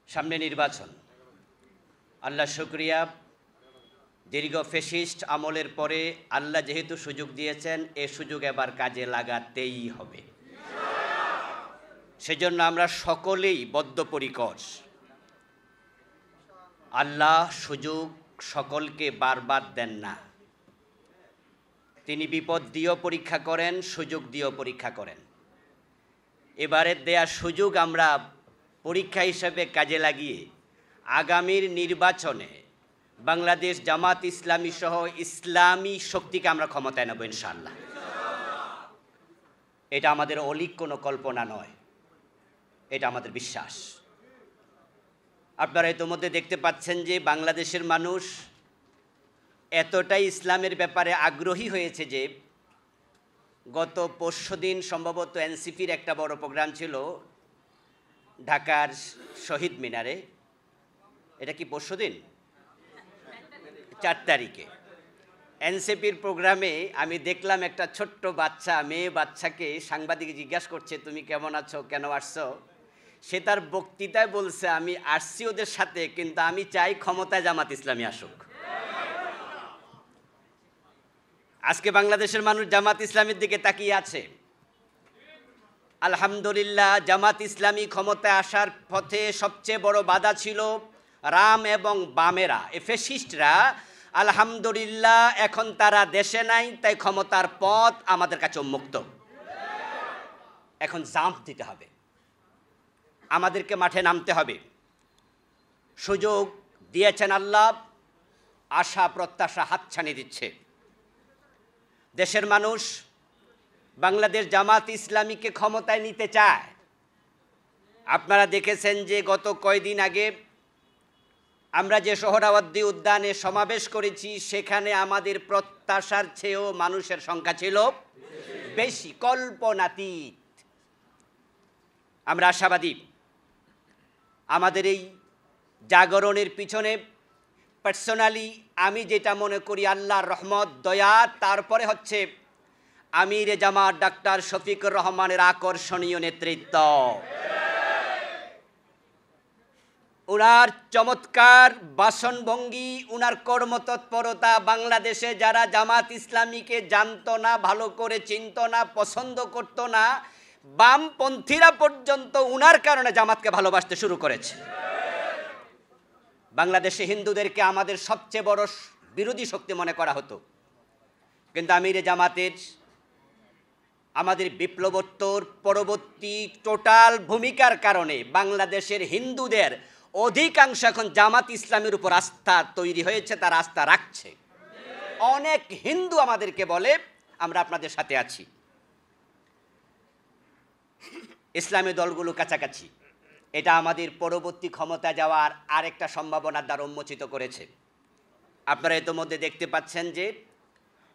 সামনে নির্বাচন। আল্লাহ শুকরিয়া, দীর্ঘ ফ্যাসিস্ট আমলের পরে আল্লাহ যেহেতু সুযোগ দিয়েছেন, এ সুযোগ এবার কাজে লাগাতেই হবে। সেজন্য আমরা সকলেই বদ্ধপরিকর। আল্লাহ সুযোগ সকলকে বারবার দেন না, তিনি বিপদ দিয়েও পরীক্ষা করেন, সুযোগ দিয়েও পরীক্ষা করেন। এবারের দেয়া সুযোগ আমরা পরীক্ষা হিসেবে কাজে লাগিয়ে আগামীর নির্বাচনে বাংলাদেশ জামাত ইসলামী সহ ইসলামী শক্তিকে আমরা ক্ষমতায় নেব ইনশাআল্লাহ। এটা আমাদের অলীক কোনো কল্পনা নয়, এটা আমাদের বিশ্বাস। আপনারা ইতোমধ্যে দেখতে পাচ্ছেন যে বাংলাদেশের মানুষ এতটাই ইসলামের ব্যাপারে আগ্রহী হয়েছে যে গত পরশুদিন সম্ভবত এনসিপির একটা বড় প্রোগ্রাম ছিল ঢাকার শহীদ মিনারে। এটা কি পরশুদিন? 4 তারিখে এনসিপির প্রোগ্রামে আমি দেখলাম একটা ছোট্ট বাচ্চা, মেয়ে বাচ্চাকে সাংবাদিক জিজ্ঞাসা করছে, তুমি কেমন আছো, কেন আসছো? সে তার বক্তৃতায় বলছে, আমি আসছি ওদের সাথে, কিন্তু আমি চাই ক্ষমতায় জামাত ইসলামী আসুক। আজকে বাংলাদেশের মানুষ জামাত ইসলামীর দিকে তাকিয়ে আছে। আলহামদুলিল্লাহ, জামাত ইসলামী ক্ষমতায় আসার পথে সবচেয়ে বড় বাধা ছিল রাম এবং বামেরা, ফ্যাসিস্টরা। আলহামদুলিল্লাহ, এখন তারা দেশে নাই, তাই ক্ষমতার পথ আমাদের কাছে উন্মুক্ত। এখন জাম্প দিতে হবে, আমাদেরকে মাঠে নামতে হবে। সুযোগ দিয়েছেন আল্লাহ, আশা প্রত্যাশা হাতছানি দিচ্ছে। দেশের মানুষ বাংলাদেশ জামাত ইসলামীকে ক্ষমতায় নিতে চায়। আপনারা দেখেছেন যে গত কয়দিন আগে আমরা যে সোহরাওয়ার্দী উদ্যানে সমাবেশ করেছি, সেখানে আমাদের প্রত্যাশার চেয়েও মানুষের সংখ্যা ছিল বেশি, কল্পনাতীত। আমরা আশাবাদী। আমাদের এই জাগরণের পিছনে পার্সোনালি আমি যেটা মনে করি, আল্লাহর রহমত, দয়া, তারপরে হচ্ছে আমিরে জামাত ডাক্তার শফিকুর রহমানের আকর্ষণীয় নেতৃত্ব, উনার চমৎকার বাসনভঙ্গি, উনার কর্মতৎপরতা। বাংলাদেশে যারা জামাত ইসলামীকে জানতো না, ভালো করে চিনতো না, পছন্দ করতো না, বামপন্থীরা পর্যন্ত উনার কারণে জামাতকে ভালোবাসতে শুরু করেছে। বাংলাদেশে হিন্দুদেরকে আমাদের সবচেয়ে বড় বিরোধী শক্তি মনে করা হতো, কিন্তু আমিরে জামাতের আমাদের বিপ্লবোত্তর পরবর্তী টোটাল ভূমিকার কারণে বাংলাদেশের হিন্দুদের অধিকাংশ এখন জামাত ইসলামের উপর আস্থা তৈরি হয়েছে, তার আস্থা রাখছে। অনেক হিন্দু আমাদেরকে বলে, আমরা আপনাদের সাথে আছি। ইসলামী দলগুলো কাছাকাছি, এটা আমাদের পরবর্তী ক্ষমতা যাওয়ার আরেকটা সম্ভাবনার দ্বার উন্মোচিত করেছে। আপনারা ইতোমধ্যে দেখতে পাচ্ছেন যে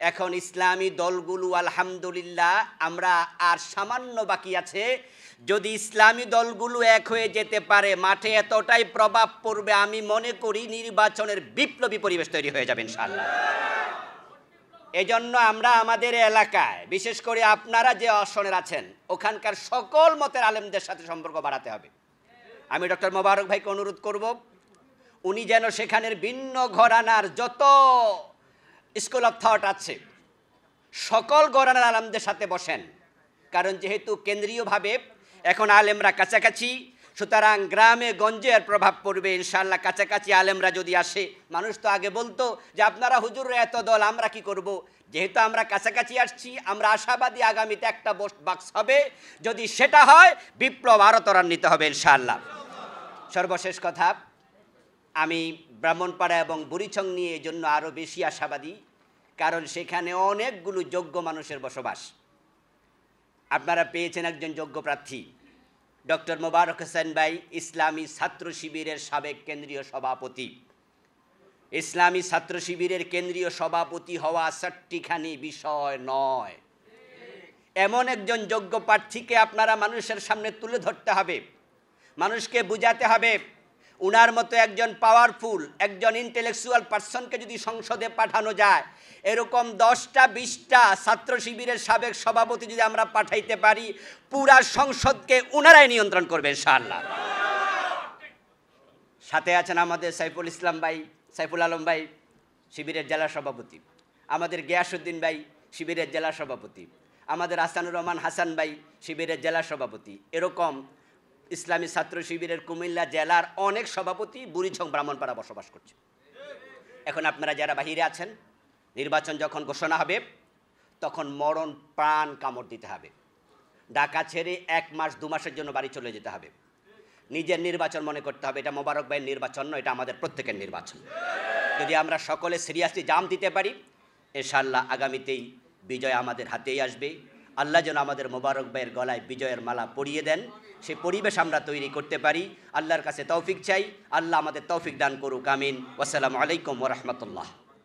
এখন ইসলামী দলগুলো আলহামদুলিল্লাহ, আমরা আর সামান্য বাকি আছে। যদি ইসলামী দলগুলো এক হয়ে যেতে পারে, মাঠে এতটাই প্রভাব পড়বে, আমি মনে করি নির্বাচনের বিপ্লবী পরিবেশ তৈরি হয়ে যাবে ইনশাআল্লাহ। এজন্য আমরা আমাদের এলাকায়, বিশেষ করে আপনারা যে আসনের আছেন, ওখানকার সকল মতের আলেমদের সাথে সম্পর্ক বাড়াতে হবে। আমি ডক্টর মোবারক ভাইকে অনুরোধ করব, উনি যেন সেখানের ভিন্ন ঘরানার যত স্কুল অফ থট আছে, সকল ঘরানার আলেমদের সাথে বসেন। কারণ যেহেতু কেন্দ্রীয়ভাবে এখন আলেমরা কাছাকাছি, সুতরাং গ্রামে গঞ্জের প্রভাব পড়বে ইনশাআল্লাহ। কাছাকাছি আলেমরা যদি আসে, মানুষ তো আগে বলতো যে আপনারা হুজুররা এত দল, আমরা কি করব? যেহেতু আমরা কাছাকাছি আসছি, আমরা আশাবাদী আগামীতে একটা বাক্স হবে। যদি সেটা হয়, বিপ্লব আরও ত্বরান্বিত হবে ইনশাআল্লাহ। সর্বশেষ কথা, আমি ব্রাহ্মণপাড়া এবং বুড়িচং নিয়ে এই জন্য আরও বেশি আশাবাদী, কারণ সেখানে অনেকগুলো যোগ্য মানুষের বসবাস। আপনারা পেয়েছেন একজন যোগ্য প্রার্থী, ডক্টর মোবারক হোসেন ভাই, ইসলামী ছাত্র শিবিরের সাবেক কেন্দ্রীয় সভাপতি। ইসলামী ছাত্র শিবিরের কেন্দ্রীয় সভাপতি হওয়া চারটিখানি বিষয় নয়। এমন একজন যোগ্য প্রার্থীকে আপনারা মানুষের সামনে তুলে ধরতে হবে, মানুষকে বুঝাতে হবে। উনার মতো একজন পাওয়ারফুল, একজন ইন্টেলেকচুয়াল পার্সনকে যদি সংসদে পাঠানো যায়, এরকম 10টা 20টা ছাত্র শিবিরের সাবেক সভাপতি যদি আমরা পাঠাইতে পারি, পুরা সংসদকে উনারাই নিয়ন্ত্রণ করবে ইনশাআল্লাহ। সাথে আছেন আমাদের সাইফুল ইসলাম ভাই, সাইফুল আলম ভাই শিবিরের জেলা সভাপতি, আমাদের গিয়াসউদ্দিন ভাই শিবিরের জেলা সভাপতি, আমাদের আহসানুর রহমান হাসান ভাই শিবিরের জেলা সভাপতি। এরকম ইসলামী ছাত্র শিবিরের কুমিল্লা জেলার অনেক সভাপতি বুড়িচং ব্রাহ্মণপাড়া বসবাস করছে। এখন আপনারা যারা বাহিরে আছেন, নির্বাচন যখন ঘোষণা হবে তখন মরণ প্রাণ কামড় দিতে হবে। ঢাকা ছেড়ে 1 মাস 2 মাসের জন্য বাড়ি চলে যেতে হবে। নিজের নির্বাচন মনে করতে হবে, এটা মোবারক ভাইয়ের নির্বাচন নয়, এটা আমাদের প্রত্যেকের নির্বাচন। যদি আমরা সকলে সিরিয়াসলি জাম দিতে পারি, ইনশাআল্লাহ আগামীতেই বিজয় আমাদের হাতেই আসবে। আল্লাহ যেন আমাদের মোবারক ভাইয়ের গলায় বিজয়ের মালা পরিয়ে দেন, সেই পরিবেশ আমরা তৈরি করতে পারি। আল্লাহর কাছে তৌফিক চাই, আল্লাহ আমাদের তৌফিক দান করুক, আমিন। আসসালামু আলাইকুম ওয়া রাহমাতুল্লাহ।